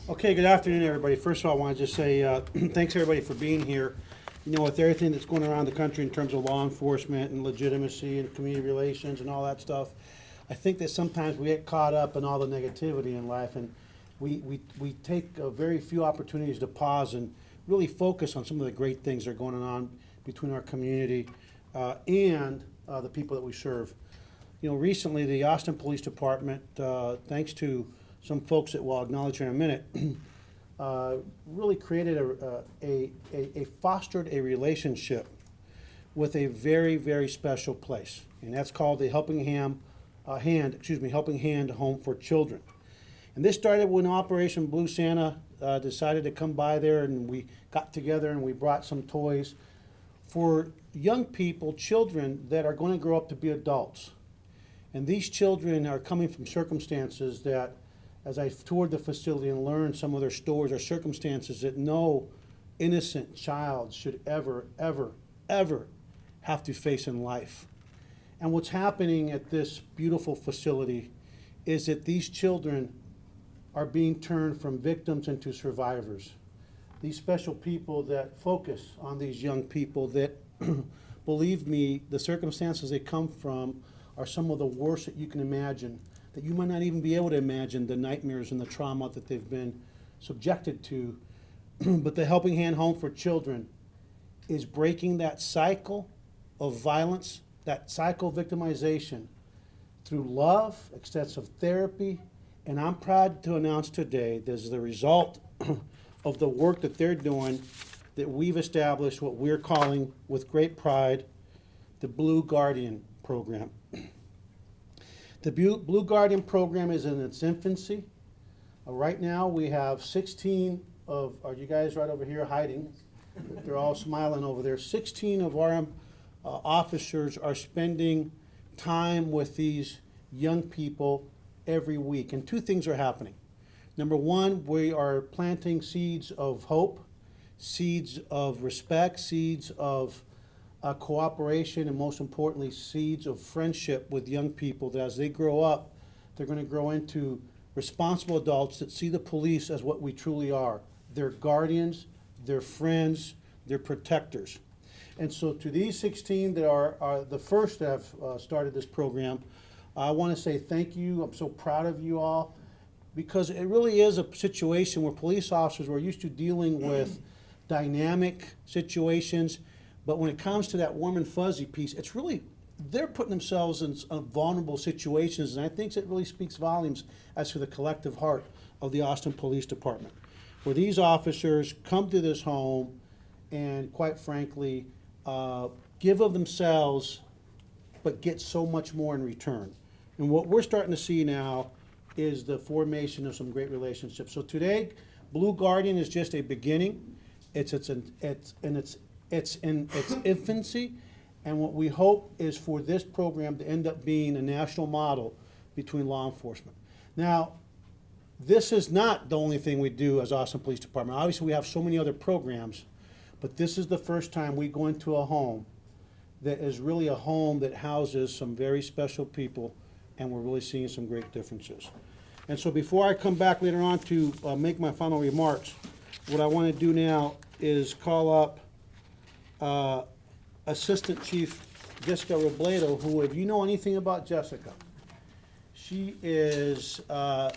Okay, good afternoon, everybody. First of all, I want to just say thanks, everybody, for being here. You know, with everything that's going around the country in terms of law enforcement and legitimacy and community relations and all that stuff, I think that sometimes we get caught up in all the negativity in life, and we take very few opportunities to pause and really focus on some of the great things that are going on between our community and the people that we serve. You know, recently, the Austin Police Department, thanks to some folks that we'll acknowledge here in a minute, really created fostered a relationship with a very, very special place. And that's called the Helping Hand Home for Children. And this started when Operation Blue Santa decided to come by there, and we got together and we brought some toys for young people, children that are going to grow up to be adults. And these children are coming from circumstances that, as I toured the facility and learned some of their stories, are circumstances that no innocent child should ever, ever, ever have to face in life. And what's happening at this beautiful facility is that these children are being turned from victims into survivors. These special people that focus on these young people that, believe me, the circumstances they come from are some of the worst that you can imagine, that you might not even be able to imagine the nightmares and the trauma that they've been subjected to. But the Helping Hand Home for Children is breaking that cycle of violence, that cycle of victimization, through love, extensive therapy, and I'm proud to announce today that as the result of the work that they're doing, that we've established what we're calling, with great pride, the Blue Guardian Program. The Blue Guardian Program is in its infancy. Right now, we have 16 of, are you guys right over here hiding? They're all smiling over there. 16 of our officers are spending time with these young people every week. And two things are happening. Number one, we are planting seeds of hope, seeds of respect, seeds of cooperation, and most importantly, seeds of friendship with young people that as they grow up, they're going to grow into responsible adults that see the police as what we truly are. They're guardians, they're friends, they're protectors. And so to these 16 that are the first to have started this program, I want to say thank you. I'm so proud of you all, because it really is a situation where police officers were used to dealing with dynamic situations. But when it comes to that warm and fuzzy piece, it's really, they're putting themselves in vulnerable situations, and I think it really speaks volumes as to the collective heart of the Austin Police Department, where these officers come to this home and, quite frankly, give of themselves, but get so much more in return. And what we're starting to see now is the formation of some great relationships. So today, Blue Guardian is just a beginning. It's in its infancy, and what we hope is for this program to end up being a national model between law enforcement. Now, this is not the only thing we do as Austin Police Department. Obviously, we have so many other programs, but this is the first time we go into a home that is really a home that houses some very special people, and we're really seeing some great differences. And so before I come back later on to make my final remarks, what I want to do now is call up Assistant Chief Jessica Robledo, who, if you know anything about Jessica, she is a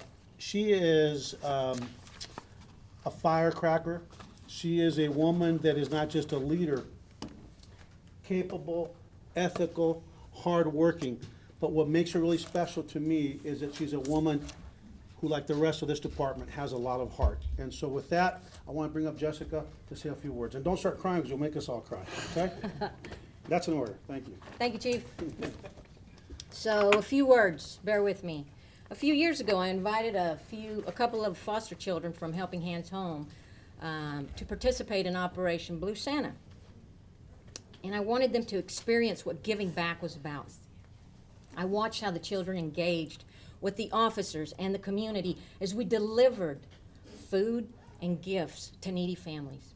firecracker. She is a woman that is not just a leader, capable, ethical, hardworking, but what makes her really special to me is that she's a woman who, like the rest of this department, has a lot of heart. And so with that, I want to bring up Jessica to say a few words. And don't start crying, because you'll make us all cry, okay? That's in order. Thank you. Thank you, Chief. So a few words, bear with me. A few years ago, I invited a couple of foster children from Helping Hands Home to participate in Operation Blue Santa. And I wanted them to experience what giving back was about. I watched how the children engaged with the officers and the community as we delivered food and gifts to needy families.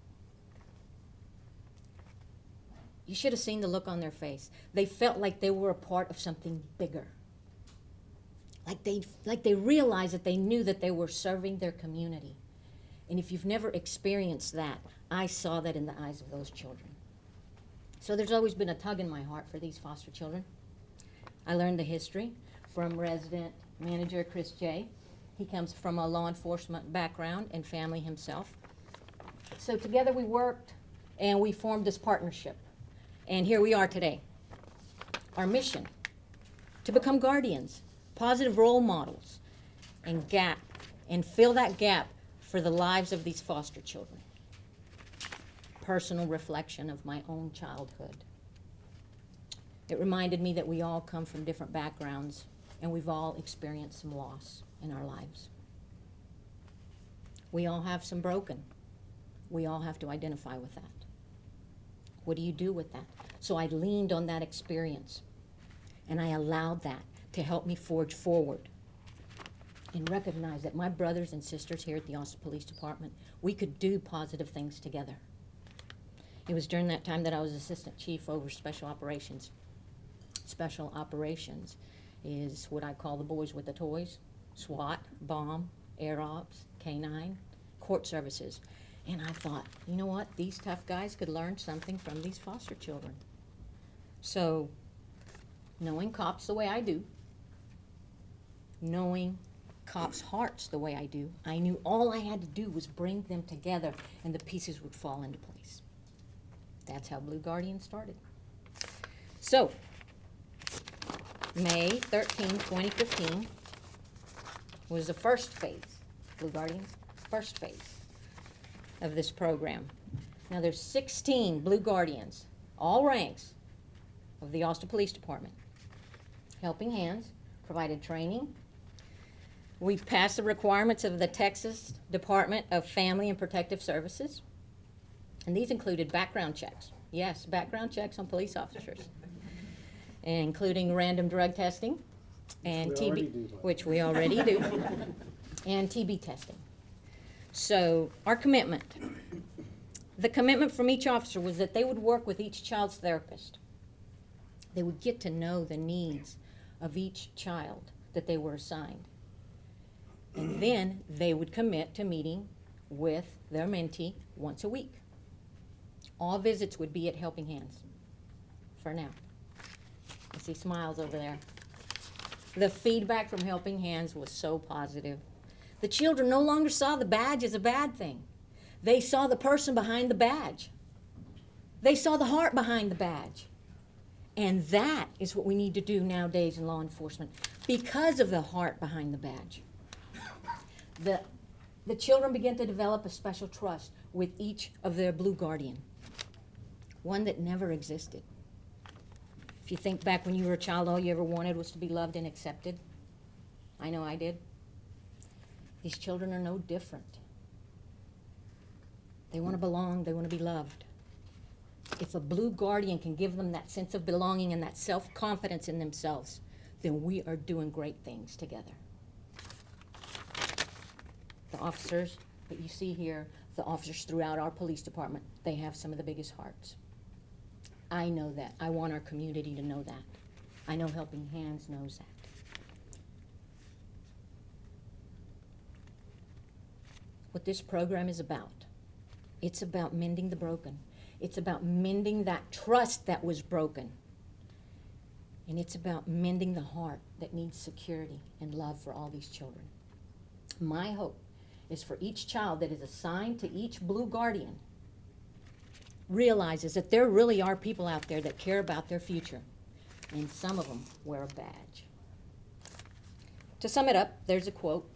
You should have seen the look on their face. They felt like they were a part of something bigger. Like they realized that they knew that they were serving their community. And if you've never experienced that, I saw that in the eyes of those children. So there's always been a tug in my heart for these foster children. I learned the history from resident manager Chris J. He comes from a law enforcement background and family himself. So together we worked and we formed this partnership. And here we are today. Our mission, to become guardians, positive role models, and fill that gap for the lives of these foster children. Personal reflection of my own childhood. It reminded me that we all come from different backgrounds and we've all experienced some loss in our lives. We all have some broken. We all have to identify with that. What do you do with that? So I leaned on that experience and I allowed that to help me forge forward and recognize that my brothers and sisters here at the Austin Police Department, we could do positive things together. It was during that time that I was assistant chief over special operations. Special operations is what I call the boys with the toys: SWAT, bomb, air ops, K-9, court services. And I thought, you know what? These tough guys could learn something from these foster children. So, knowing cops the way I do, knowing cops' hearts the way I do, I knew all I had to do was bring them together and the pieces would fall into place. That's how Blue Guardian started. So, May 13, 2015 was the first phase, Blue Guardian's first phase of this program. Now there's 16 Blue Guardians, all ranks of the Austin Police Department. Helping Hands provided training. We've passed the requirements of the Texas Department of Family and Protective Services. And these included background checks. Yes, background checks on police officers, including random drug testing and which we already do, and TB testing. So our commitment, the commitment from each officer was that they would work with each child's therapist. They would get to know the needs of each child that they were assigned. And then they would commit to meeting with their mentee once a week. All visits would be at Helping Hands for now. I see smiles over there. The feedback from Helping Hands was so positive. The children no longer saw the badge as a bad thing. They saw the person behind the badge. They saw the heart behind the badge. And that is what we need to do nowadays in law enforcement because of the heart behind the badge. The children begin to develop a special trust with each of their Blue Guardian, one that never existed. If you think back when you were a child, all you ever wanted was to be loved and accepted. I know I did. These children are no different. They want to belong, they want to be loved. If a Blue Guardian can give them that sense of belonging and that self-confidence in themselves, then we are doing great things together. The officers that you see here, the officers throughout our police department, they have some of the biggest hearts. I know that. I want our community to know that. I know Helping Hands knows that. What this program is about, it's about mending the broken. It's about mending that trust that was broken. And it's about mending the heart that needs security and love for all these children. My hope is for each child that is assigned to each Blue Guardian realizes that there really are people out there that care about their future, and some of them wear a badge. To sum it up, there's a quote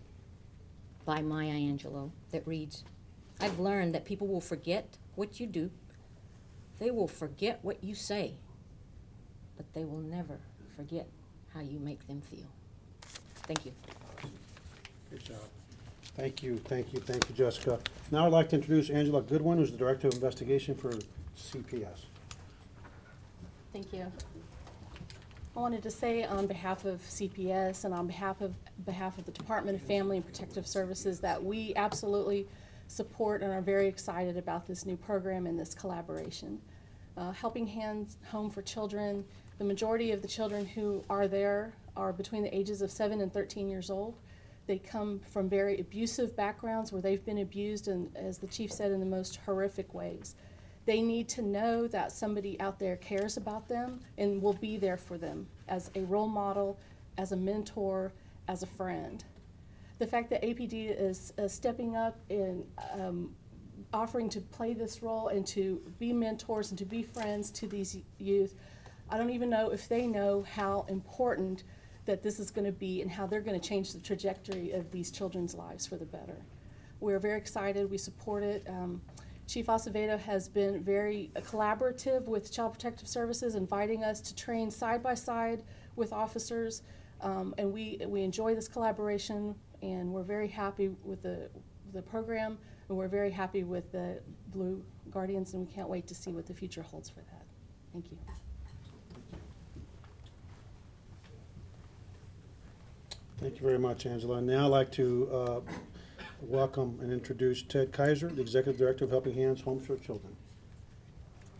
by Maya Angelou that reads, "I've learned that people will forget what you do, they will forget what you say, but they will never forget how you make them feel." Thank you. Good job. Thank you, Jessica. Now I'd like to introduce Angela Goodwin, who's the Director of Investigation for CPS. Thank you. I wanted to say on behalf of CPS and on behalf of the Department of Family and Protective Services that we absolutely support and are very excited about this new program and this collaboration. Helping Hands Home for Children, the majority of the children who are there are between the ages of 7 and 13 years old. They come from very abusive backgrounds where they've been abused, and as the chief said, in the most horrific ways. They need to know that somebody out there cares about them and will be there for them as a role model, as a mentor, as a friend. The fact that APD is stepping up and offering to play this role and to be mentors and to be friends to these youth, I don't even know if they know how important that this is going to be and how they're going to change the trajectory of these children's lives for the better. We're very excited. We support it. Chief Acevedo has been very collaborative with Child Protective Services, inviting us to train side by side with officers, and we enjoy this collaboration, and we're very happy with the program, and we're very happy with the Blue Guardians, and we can't wait to see what the future holds for that. Thank you. Thank you very much, Angela. Now I'd like to welcome and introduce Ted Kaiser, the Executive Director of Helping Hands Homes for Children.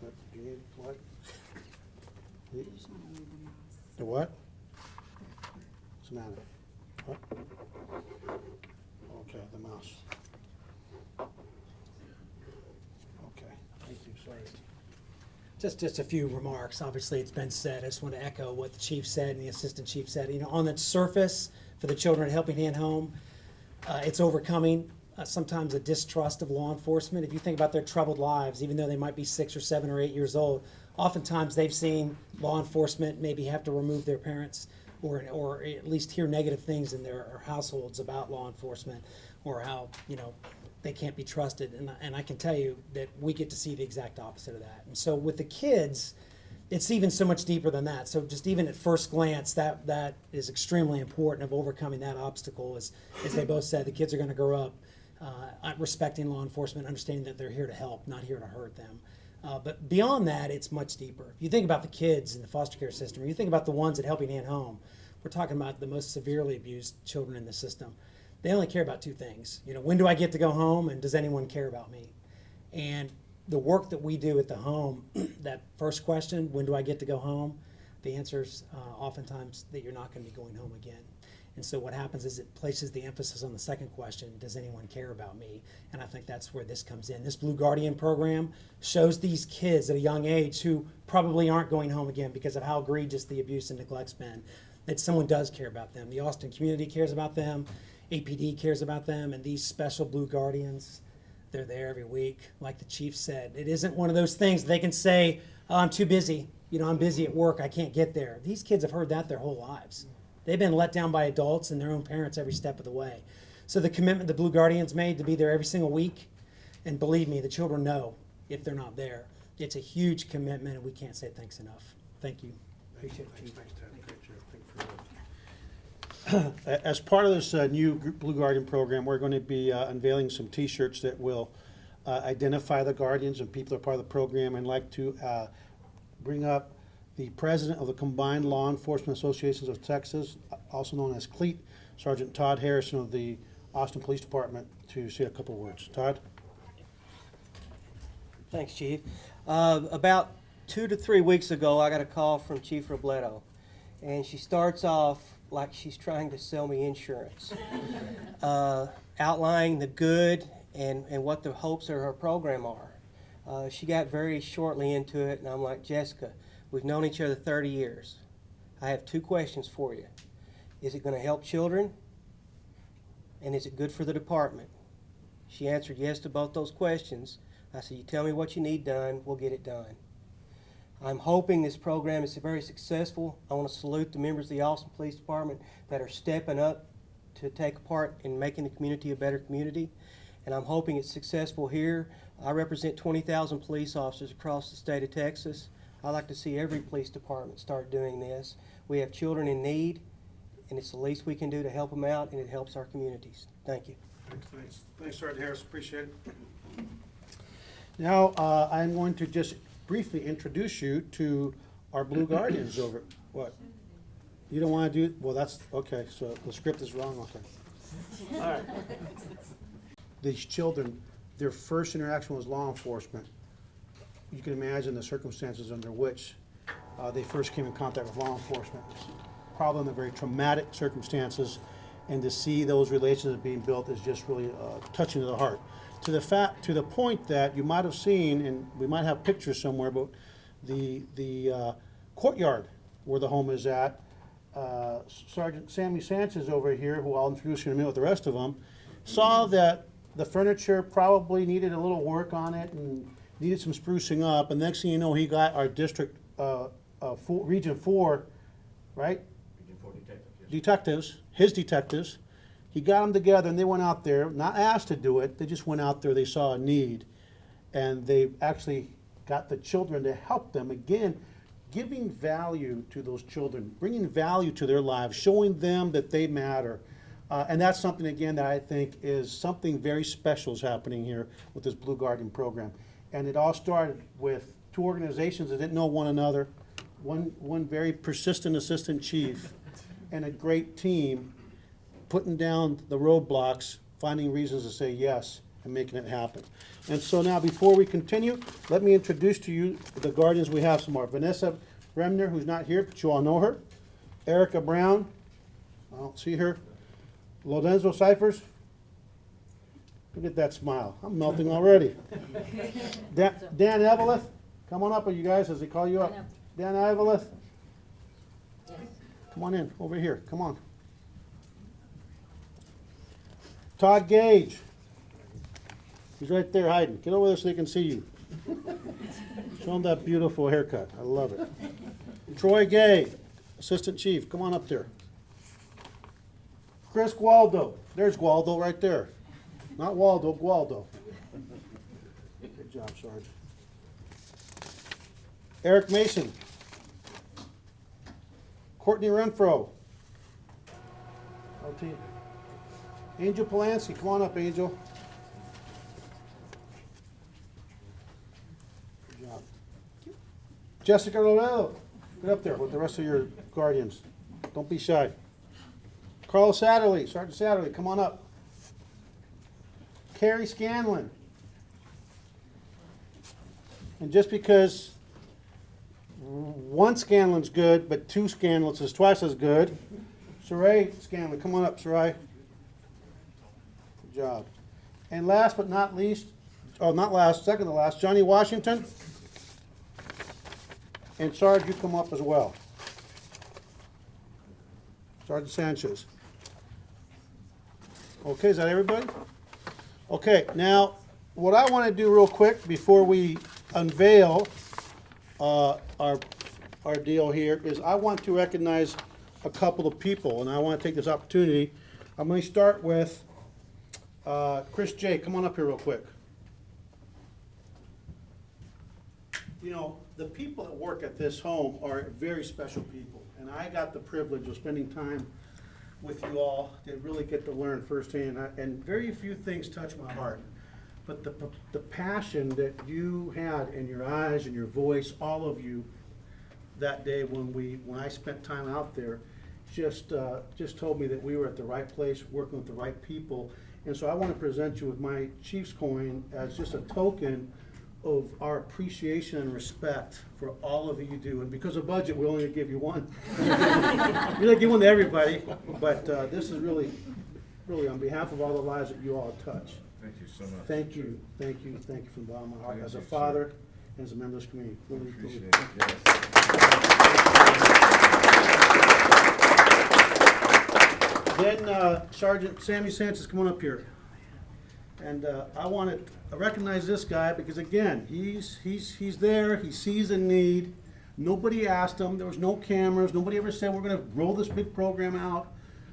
Do you need what? The what? What's the matter? What? Okay, the mouse. Okay, thank you, sorry. Just a few remarks. Obviously, it's been said. I just want to echo what the chief said and the assistant chief said. You know, on the surface, for the children at Helping Hand Home, it's overcoming sometimes a distrust of law enforcement. If you think about their troubled lives, even though they might be 6 or 7 or 8 years old, oftentimes they've seen law enforcement maybe have to remove their parents or at least hear negative things in their households about law enforcement or how, you know, they can't be trusted. And I can tell you that we get to see the exact opposite of that. And so with the kids, it's even so much deeper than that. So just even at first glance, that is extremely important of overcoming that obstacle. As they both said, the kids are going to grow up respecting law enforcement, understanding that they're here to help, not here to hurt them. But beyond that, it's much deeper. If you think about the kids in the foster care system, or you think about the ones at Helping Hand Home, we're talking about the most severely abused children in the system. They only care about two things. You know, when do I get to go home, and does anyone care about me? And the work that we do at the home, that first question, when do I get to go home? The answer is oftentimes that you're not going to be going home again. And so what happens is it places the emphasis on the second question, does anyone care about me? And I think that's where this comes in. This Blue Guardian program shows these kids at a young age who probably aren't going home again because of how egregious the abuse and neglect's been, that someone does care about them. The Austin community cares about them, APD cares about them, and these special Blue Guardians, they're there every week. Like the chief said, it isn't one of those things they can say, oh, I'm too busy. You know, I'm busy at work, I can't get there. These kids have heard that their whole lives. They've been let down by adults and their own parents every step of the way. So the commitment the Blue Guardians made to be there every single week, and believe me, the children know if they're not there. It's a huge commitment, and we can't say thanks enough. Thank you. Appreciate it, Chief. Thanks, Ted. Great job. Thank you for that. As part of this new Blue Guardian program, we're going to be unveiling some T-shirts that will identify the Guardians and people that are part of the program, and like to bring up the president of the Combined Law Enforcement Associations of Texas, also known as CLEAT, Sergeant Todd Harrison of the Austin Police Department, to say a couple of words. Todd? Thanks, Chief. About 2 to 3 weeks ago, I got a call from Chief Robledo, and she starts off like she's trying to sell me insurance, outlining the good and what the hopes of her program are. She got very shortly into it, and I'm like, Jessica, we've known each other 30 years. I have 2 questions for you. Is it going to help children? And is it good for the department? She answered yes to both those questions. I said, you tell me what you need done, we'll get it done. I'm hoping this program is very successful. I want to salute the members of the Austin Police Department that are stepping up to take part in making the community a better community. And I'm hoping it's successful here. I represent 20,000 police officers across the state of Texas. I'd like to see every police department start doing this. We have children in need, and it's the least we can do to help them out, and it helps our communities. Thank you. Thanks, Sergeant Harris. Appreciate it. Now, I'm going to just briefly introduce you to our Blue Guardians over. What? You don't want to do? Well, that's okay. So the script is wrong. Okay. All right. These children, their first interaction was law enforcement. You can imagine the circumstances under which they first came in contact with law enforcement. Probably in the very traumatic circumstances. And to see those relationships being built is just really touching to the heart. To the point that you might have seen, and we might have pictures somewhere, but the courtyard where the home is at, Sergeant Sammy Sanchez over here, who I'll introduce you in a minute with the rest of them, saw that the furniture probably needed a little work on it and needed some sprucing up. And next thing you know, he got our district, Region 4, right? Detectives, his detectives. He got them together and they went out there, not asked to do it, they just went out there, they saw a need. And they actually got the children to help them, again, giving value to those children, bringing value to their lives, showing them that they matter. And that's something, again, that I think is something very special is happening here with this Blue Guardian program. And it all started with two organizations that didn't know one another, one very persistent assistant chief, and a great team putting down the roadblocks, finding reasons to say yes, and making it happen. And so now, before we continue, let me introduce to you the guardians we have some more. Vanessa Bremner, who's not here, but you all know her. Erica Brown, I don't see her. Lorenzo Cyphers. Look at that smile. I'm melting already. Dan Eveleth, come on up, you guys, as they call you up. Dan Eveleth. Yes. Come on in, over here, come on. Todd Gage. He's right there hiding. Get over there so they can see you. Show him that beautiful haircut. I love it. Troy Gay, Assistant Chief. Come on up there. Chris Gualdo. There's Gualdo right there. Not Waldo, Gualdo. Good job, Sarge. Eric Mason. Courtney Renfro. LT. Angel Polanski. Come on up, Angel. Good job. Jessica Loretto. Get up there with the rest of your guardians. Don't be shy. Carl Satterley, Sergeant Satterley, come on up. Carrie Scanlon. And just because one Scanlon's good, but two Scanlons is twice as good, Sarai Scanlon, come on up, Sarai. Good job. And last but not least, oh, not last, second to last, Johnny Washington. And Sarge, you come up as well. Sergeant Sanchez. Okay, is that everybody? Okay, now, what I want to do real quick before we unveil our deal here is I want to recognize a couple of people, and I want to take this opportunity. I'm going to start with Chris J. Come on up here real quick. You know, the people that work at this home are very special people, and I got the privilege of spending time with you all to really get to learn firsthand, and very few things touch my heart. But the passion that you had in your eyes and your voice, all of you, that day when I spent time out there, just told me that we were at the right place, working with the right people. And so I want to present you with my Chiefs coin as just a token of our appreciation and respect for all of you do. And because of budget, we only give you one. We don't give one to everybody, but this is really on behalf of all the lives that you all touch. Thank you so much. Thank you from the bottom of my heart, as a father and as a member of this community. Really, Appreciate really. it, yes. Then Sergeant Sammy Sanchez, come on up here. And I want to recognize this guy because, again, he's there, he sees a need. Nobody asked him, there was no cameras, nobody ever said we're going to roll this big program out.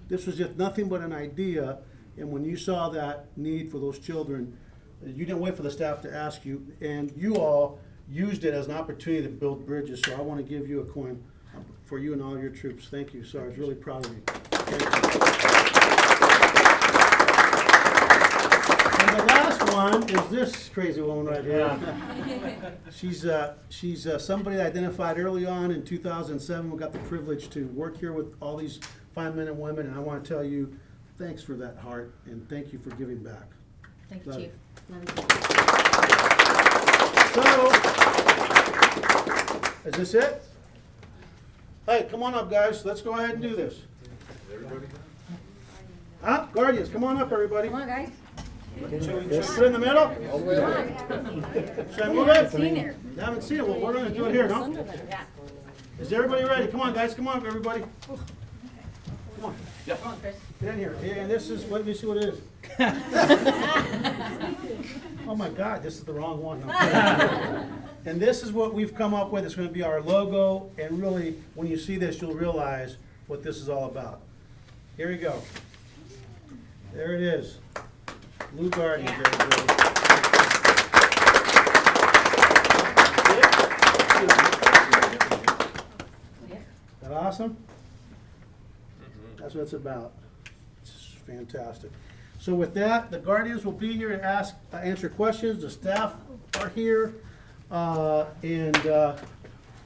This was just nothing but an idea. And when you saw that need for those children, you didn't wait for the staff to ask you, and you all used it as an opportunity to build bridges. So I want to give you a coin for you and all your troops. Thank you, Sarge. Really proud of you. Thank you. And the last one is this crazy woman right here. She's somebody I identified early on in 2007. We got the privilege to work here with all these fine men and women, and I want to tell you, thanks for that heart, and thank you for giving back. Thank you, Love Chief. it. Love you. So, is this it? Hey, come on up, guys. Let's go ahead and do this. Up, Guardians, come on up, everybody. Come on, guys. Should we put it in the middle? Should I move it? Seen it. You haven't seen it, well, we're gonna do it here, no? Is everybody ready? Come on, guys, come on, everybody. Come on. Come on, Chris. Get in here. And this is, let me see what it is. Oh my God, this is the wrong one. And this is what we've come up with. It's gonna be our logo, and really, when you see this, you'll realize what this is all about. Here we go. There it is. Blue Guardians, everybody. That awesome? That's what it's about. It's fantastic. So with that, the Guardians will be here to answer questions. The staff are here. Do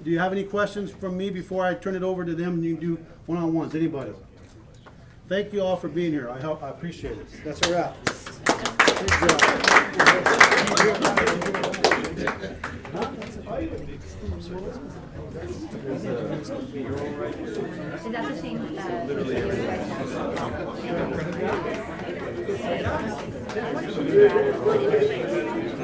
you have any questions from me before I turn it over to them and you do one-on-ones? Anybody? Thank you all for being here. I appreciate it. That's a wrap. Good Is that the same?